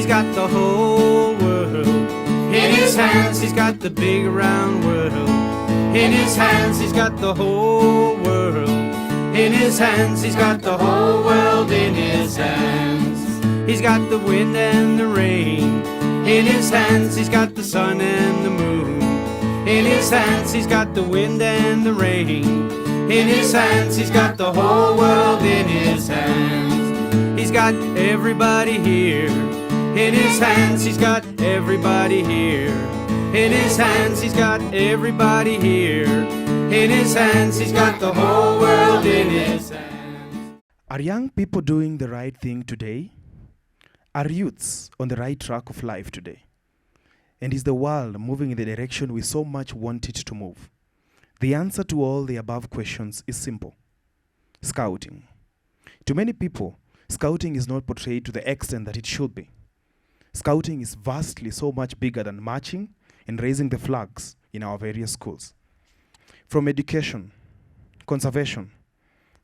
he's got the whole world. In his hands, he's got the big round world. In his hands, he's got the whole world. In his hands, he's got the whole world in his hands. He's got the wind and the rain. In his hands, he's got the sun and the moon. In his hands, he's got the wind and the rain. In his hands, he's got the whole world in his hands. He's got everybody here. In his hands, he's got everybody here. In his hands, he's got everybody here. In his hands, he's got the whole world in his hands. Are young people doing the right thing today? Are youths on the right track of life today? And is the world moving in the direction we so much want it to move? The answer to all the above questions is simple. Scouting. To many people, scouting is not portrayed to the extent that it should be. Scouting is vastly so much bigger than marching and raising the flags in our various schools. From education, conservation,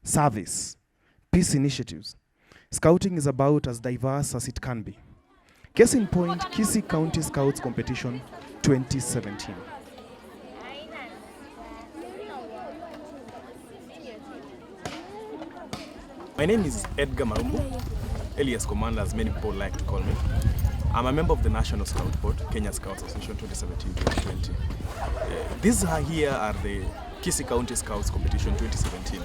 service, peace initiatives, scouting is about as diverse as it can be. Case in point, Kisii County Scouts Competition 2017. My name is Edgar Marumbu, alias Commander as many people like to call me. I'm a member of the National Scout Board, Kenya Scouts Association 2017-2020. These here are the Kisii County Scouts Competition 2017.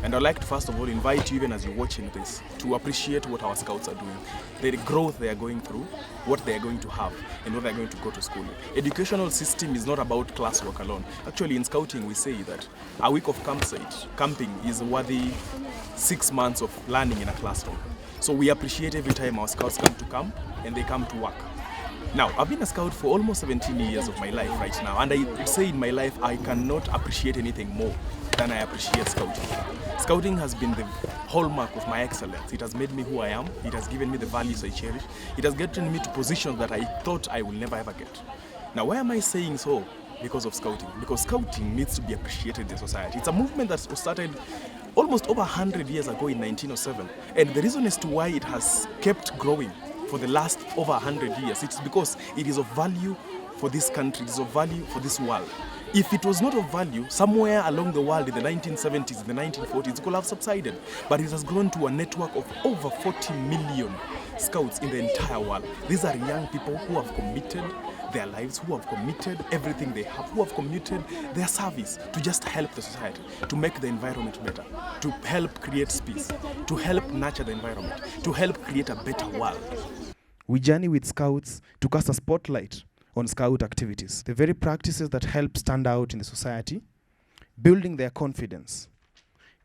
And I'd like to first of all invite you, even as you're watching this, to appreciate what our scouts are doing, the growth they are going through, what they are going to have, and what they are going to go to school. Educational system is not about classwork alone. Actually, in scouting, we say that a week of camping is worthy 6 months of learning in a classroom. So we appreciate every time our scouts come to camp and they come to work. Now, I've been a scout for almost 17 years of my life right now, and I would say in my life I cannot appreciate anything more than I appreciate scouting. Scouting has been the hallmark of my excellence. It has made me who I am. It has given me the values I cherish. It has gotten me to positions that I thought I will never ever get. Now, why am I saying so? Because of scouting. Because scouting needs to be appreciated in the society. It's a movement that started almost over 100 years ago in 1907. And the reason as to why it has kept growing for the last over 100 years, it's because it is of value for this country, it is of value for this world. If it was not of value, somewhere along the world in the 1970s, in the 1940s, it could have subsided. But it has grown to a network of over 40 million scouts in the entire world. These are young people who have committed their lives, who have committed everything they have, who have committed their service to just help the society, to make the environment better, to help create peace, to help nurture the environment, to help create a better world. We journey with scouts to cast a spotlight on scout activities, the very practices that help stand out in the society, building their confidence,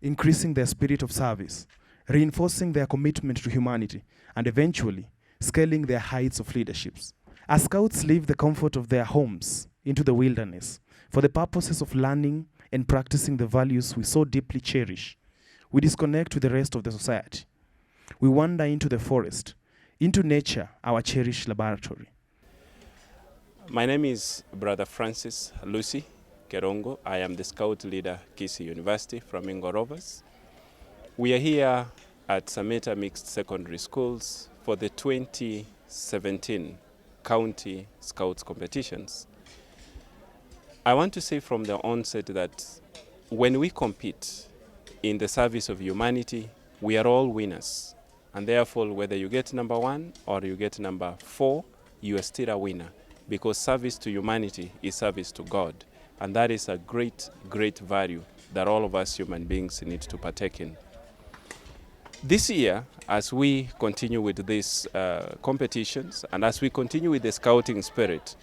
increasing their spirit of service, reinforcing their commitment to humanity, and eventually scaling their heights of leaderships. As scouts leave the comfort of their homes into the wilderness for the purposes of learning and practicing the values we so deeply cherish, we disconnect with the rest of the society. We wander into the forest, into nature, our cherished laboratory. My name is Brother Francis Lucy Kerongo. I am the scout leader, Kisii University from Ingo Rovers. We are here at Sameta Mixed Secondary Schools for the 2017 County Scouts competitions. I want to say from the onset that when we compete in the service of humanity, we are all winners. And therefore, whether you get number 1 or you get number 4, you are still a winner, because service to humanity is service to God. And that is a great, great value that all of us human beings need to partake in. This year, as we continue with these competitions and as we continue with the scouting spirit,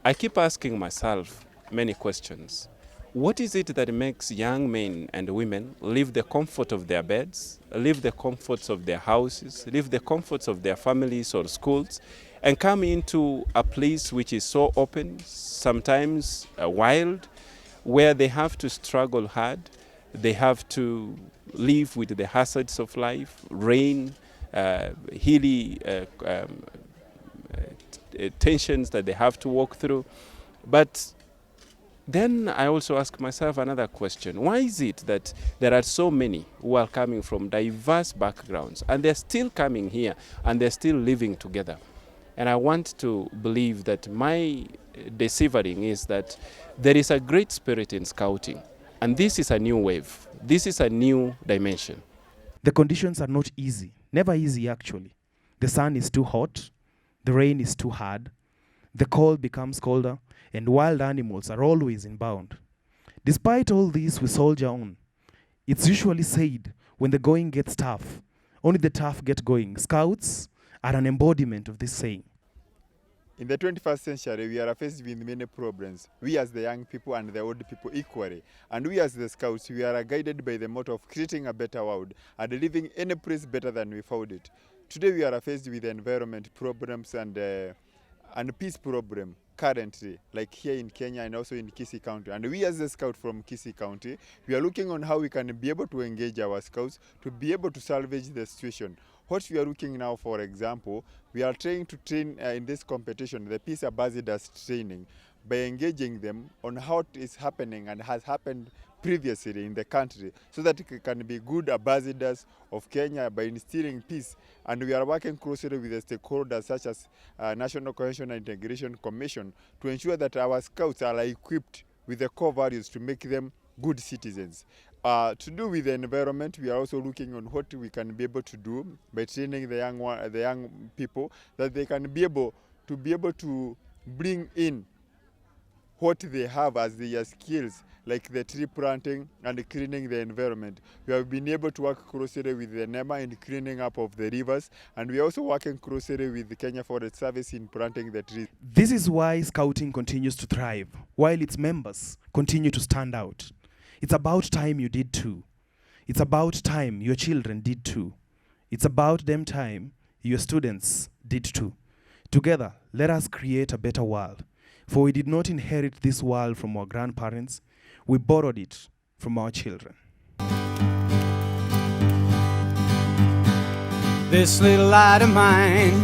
I keep asking myself many questions. What is it that makes young men and women leave the comfort of their beds, leave the comforts of their houses, leave the comforts of their families or schools, and come into a place which is so open, sometimes wild, where they have to struggle hard, they have to live with the hazards of life, rain, hilly tensions that they have to walk through. But then I also ask myself another question. Why is it that there are so many who are coming from diverse backgrounds and they're still coming here and they're still living together? And I want to believe that my deciphering is that there is a great spirit in scouting. And this is a new wave. This is a new dimension. The conditions are not easy, never easy actually. The sun is too hot, the rain is too hard, the cold becomes colder, and wild animals are always inbound. Despite all this, we soldier on. It's usually said when the going gets tough, only the tough get going. Scouts are an embodiment of this saying. In the 21st century, we are faced with many problems. We as the young people and the old people equally. And we as the Scouts, we are guided by the motto of creating a better world and living any place better than we found it. Today we are faced with environment problems and peace problem currently, like here in Kenya and also in Kisii County. And we as the Scout from Kisii County, we are looking on how we can be able to engage our Scouts to be able to salvage the situation. What we are looking now, for example, we are trying to train in this competition, the Peace Ambassadors training, by engaging them on how it is happening and has happened previously in the country, so that it can be good ambassadors of Kenya by instilling peace. And we are working closely with the stakeholders such as National Cohesion and Integration Commission to ensure that our Scouts are equipped with the core values to make them good citizens. To do with the environment, we are also looking on what we can be able to do by training the young people, that they can be able to bring in what they have as their skills, like the tree planting and cleaning the environment. We have been able to work closely with the NEMA in cleaning up of the rivers, and we are also working closely with the Kenya Forest Service in planting the trees. This is why Scouting continues to thrive, while its members continue to stand out. It's about time you did too. It's about time your children did too. It's about them time your students did too. Together, let us create a better world. For we did not inherit this world from our grandparents, we borrowed it from our children. This little light of mine,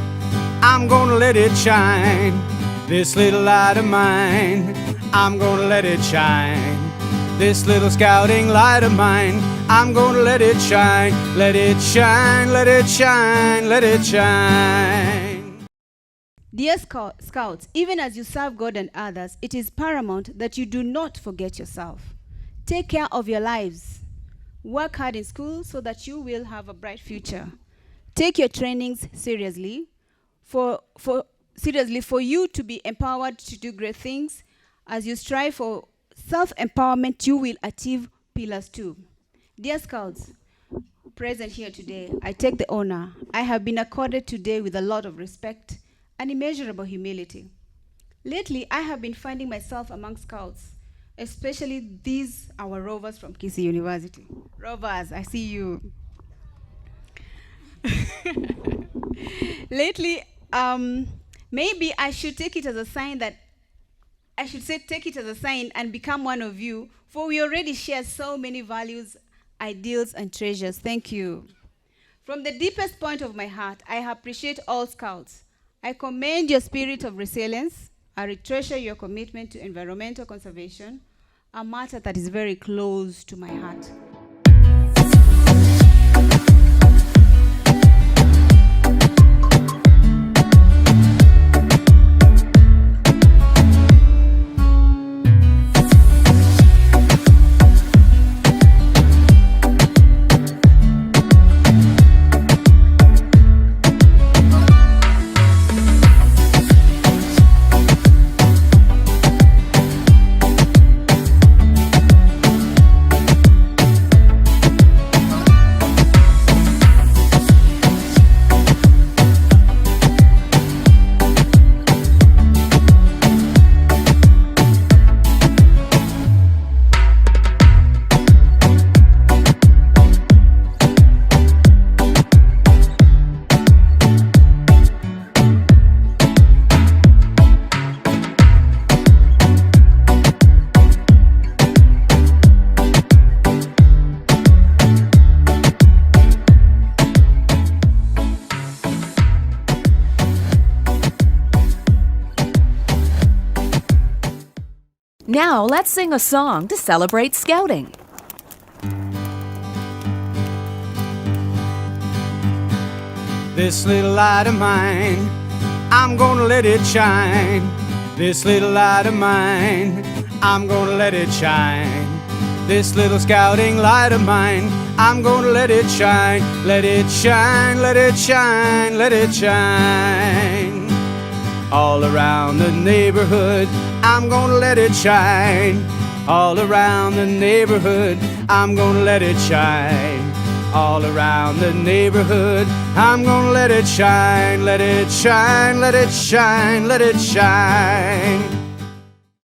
I'm gonna let it shine. This little light of mine, I'm gonna let it shine. This little scouting light of mine, I'm gonna let it shine. Let it shine, let it shine, let it shine. Dear Scouts, even as you serve God and others, it is paramount that you do not forget yourself. Take care of your lives. Work hard in school so that you will have a bright future. Take your trainings seriously, for you to be empowered to do great things. As you strive for self-empowerment, you will achieve pillars too. Dear Scouts, present here today, I take the honor. I have been accorded today with a lot of respect and immeasurable humility. Lately, I have been finding myself among Scouts, especially these, our rovers from Kisii University. Rovers, I see you. Lately, maybe I should take it as a sign and become one of you, for we already share so many values, ideals, and treasures. Thank you. From the deepest point of my heart, I appreciate all Scouts. I commend your spirit of resilience. I treasure your commitment to environmental conservation, a matter that is very close to my heart. Now let's sing a song to celebrate Scouting. This little light of mine, I'm gonna let it shine. This little light of mine, I'm gonna let it shine. This little scouting light of mine, I'm gonna let it shine. Let it shine, let it shine, let it shine. All around the neighborhood, I'm gonna let it shine. All around the neighborhood, I'm gonna let it shine. All around the neighborhood, I'm gonna let it shine. Let it shine, let it shine, let it shine.